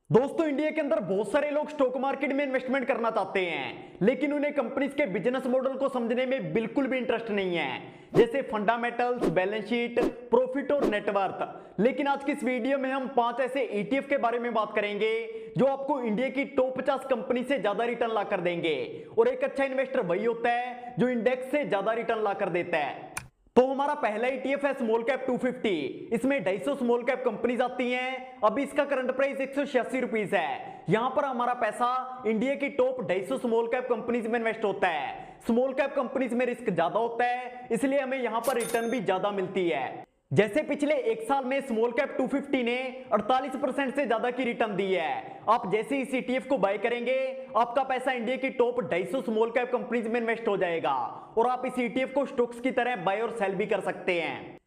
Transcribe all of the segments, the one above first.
दोस्तों, इंडिया के अंदर बहुत सारे लोग स्टॉक मार्केट में इन्वेस्टमेंट करना चाहते हैं, लेकिन उन्हें कंपनीज के बिजनेस मॉडल को समझने में बिल्कुल भी इंटरेस्ट नहीं है, जैसे फंडामेंटल्स, बैलेंस शीट, प्रॉफिट और नेटवर्थ। लेकिन आज की इस वीडियो में हम 5 ऐसे ईटीएफ के बारे में बात करेंगे जो आपको इंडिया की टॉप 50 कंपनी से ज्यादा रिटर्न ला कर देंगे। और एक अच्छा इन्वेस्टर वही होता है जो इंडेक्स से ज्यादा रिटर्न ला कर देता है। तो हमारा पहला ईटीएफ है स्मॉल कैप 250। इसमें 250 स्मॉल कैप कंपनीज आती हैं। अभी इसका करंट प्राइस 186 रुपीस है। यहां पर हमारा पैसा इंडिया की टॉप 250 स्मॉल कैप कंपनीज में इन्वेस्ट होता है। स्मॉल कैप कंपनीज में रिस्क ज्यादा होता है, इसलिए हमें यहां पर रिटर्न भी ज्यादा मिलती है। जैसे पिछले एक साल में स्मॉल कैप 250 ने 48% से ज्यादा की रिटर्न दी है। आप जैसे इस ईटीएफ को बाय करेंगे, आपका पैसा इंडिया की टॉप 250 स्मॉल कैप कंपनीज में इन्वेस्ट हो जाएगा और आप इस ईटीएफ को स्टॉक्स की तरह बाय और सेल भी कर सकते हैं।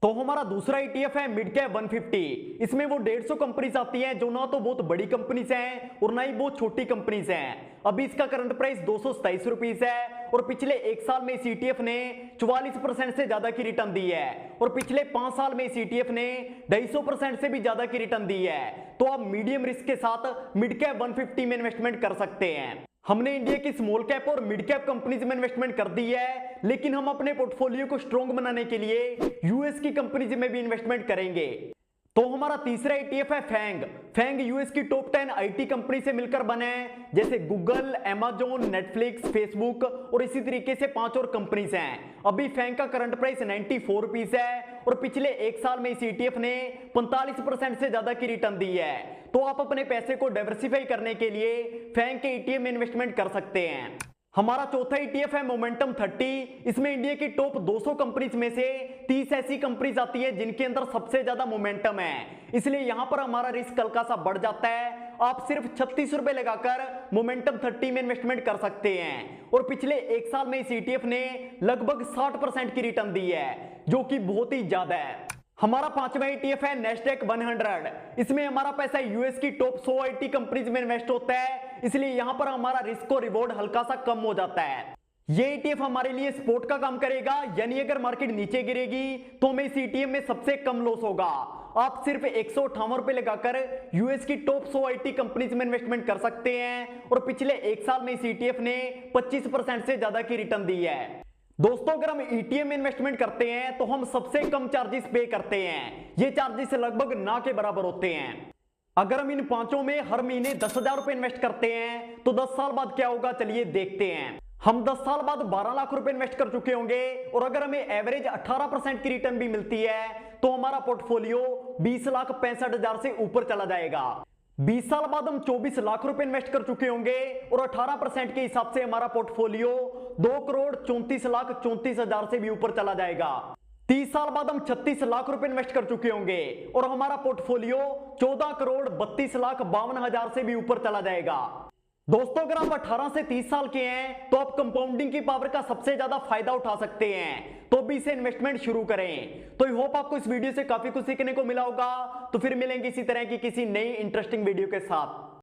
तो हमारा दूसरा ईटीएफ है मिड कैप 150। इसमें वो 150 कंपनीज आती हैं जो ना तो बहुत बड़ी कंपनीज हैं और ना ही बहुत छोटी कंपनीज हैं। अभी इसका करंट प्राइस 227 रुपीस है और पिछले एक साल में इस ईटीएफ ने 44% से ज्यादा की रिटर्न दी है और पिछले 5 साल में इस ईटीएफ ने 250% से भी ज्यादा की रिटर्न दी है। तो आप मीडियम रिस्क के साथ मिड कैप 150 में इन्वेस्टमेंट कर सकते हैं। हमने इंडिया की स्मॉल कैप और मिड कैप कंपनीज में इन्वेस्टमेंट कर दी है, लेकिन हम अपने पोर्टफोलियो को स्ट्रॉन्ग बनाने के लिए यूएस की कंपनीज में भी इन्वेस्टमेंट करेंगे। तो हमारा तीसरा ईटीएफ है फैंग। फैंग यूएस की टॉप 10 आईटी कंपनी से मिलकर बने हैं, जैसे गूगल, अमेजोन, नेटफ्लिक्स, फेसबुक और इसी तरीके से 5 और कंपनीज हैं। अभी फैंग का करंट प्राइस 94 रुपीस है और पिछले एक साल में इस ईटीएफ ने 45% से ज्यादा की रिटर्न दी है। तो आप अपने पैसे को डाइवर्सिफाई करने के लिए फैंग के ईटीएफ में इन्वेस्टमेंट कर सकते हैं। हमारा चौथा ईटीएफ है मोमेंटम 30। इसमें इंडिया की टॉप 200 कंपनीज में से 30 ऐसी कंपनीज आती है जिनके अंदर सबसे ज्यादा मोमेंटम है, इसलिए यहां पर हमारा रिस्क हल्का सा बढ़ जाता है। आप सिर्फ 36 रुपए लगाकर मोमेंटम 30 में इन्वेस्टमेंट कर सकते हैं और पिछले एक साल में इस ईटीएफ ने लगभग 60% की रिटर्न दी है, जो कि बहुत ही ज्यादा है। हमारा पांचवा ईटीएफ है नेस्डेक 100। इसमें हमारा पैसा यूएस की टॉप 100 आईटी कंपनीज में इन्वेस्ट होता है, इसलिए यहां पर हमारा रिस्क और रिवॉर्ड हल्का सा कम हो जाता है। ये ईटीएफ हमारे लिए सपोर्ट का काम करेगा, यानी अगर मार्केट नीचे गिरेगी तो हमें इस ईटीएफ में सबसे कम लॉस होगा। आप सिर्फ 158 रुपए लगाकर यूएस की टॉप 100 आईटी कंपनीज में इन्वेस्टमेंट कर सकते हैं और पिछले एक साल में इस ईटीएफ ने 25% से ज्यादा की रिटर्न दी है। दोस्तों, अगर हम ईटीएफ में इन्वेस्टमेंट करते हैं तो हम सबसे कम चार्जेस पे करते हैं। ये चार्जेस लगभग ना के बराबर होते हैं। अगर हम इन पांचों में हर महीने 10,000 रुपए इन्वेस्ट करते हैं तो 10 साल बाद क्या होगा, चलिए देखते हैं। हम 10 साल बाद 12 लाख रुपए इन्वेस्ट कर चुके होंगे और अगर हमें एवरेज 18% की रिटर्न भी मिलती है तो हमारा पोर्टफोलियो 20,65,000 से ऊपर चला जाएगा। 20 साल बाद हम 24 लाख रुपए इन्वेस्ट कर चुके होंगे और 18% के हिसाब से हमारा पोर्टफोलियो 2,34,34,34,000 से भी ऊपर चला जाएगा। 30 साल बाद हम 36 लाख रुपए इन्वेस्ट कर चुके होंगे और हमारा पोर्टफोलियो 14,32,52,000 से भी ऊपर चला जाएगा। दोस्तों, अगर आप 18 से 30 साल के हैं तो आप कंपाउंडिंग की पावर का सबसे ज्यादा फायदा उठा सकते हैं, तो भी इसे इन्वेस्टमेंट शुरू करें। तो आई होप आपको इस वीडियो से काफी कुछ सीखने को मिला होगा। तो फिर मिलेंगे इसी तरह की किसी नई इंटरेस्टिंग वीडियो के साथ।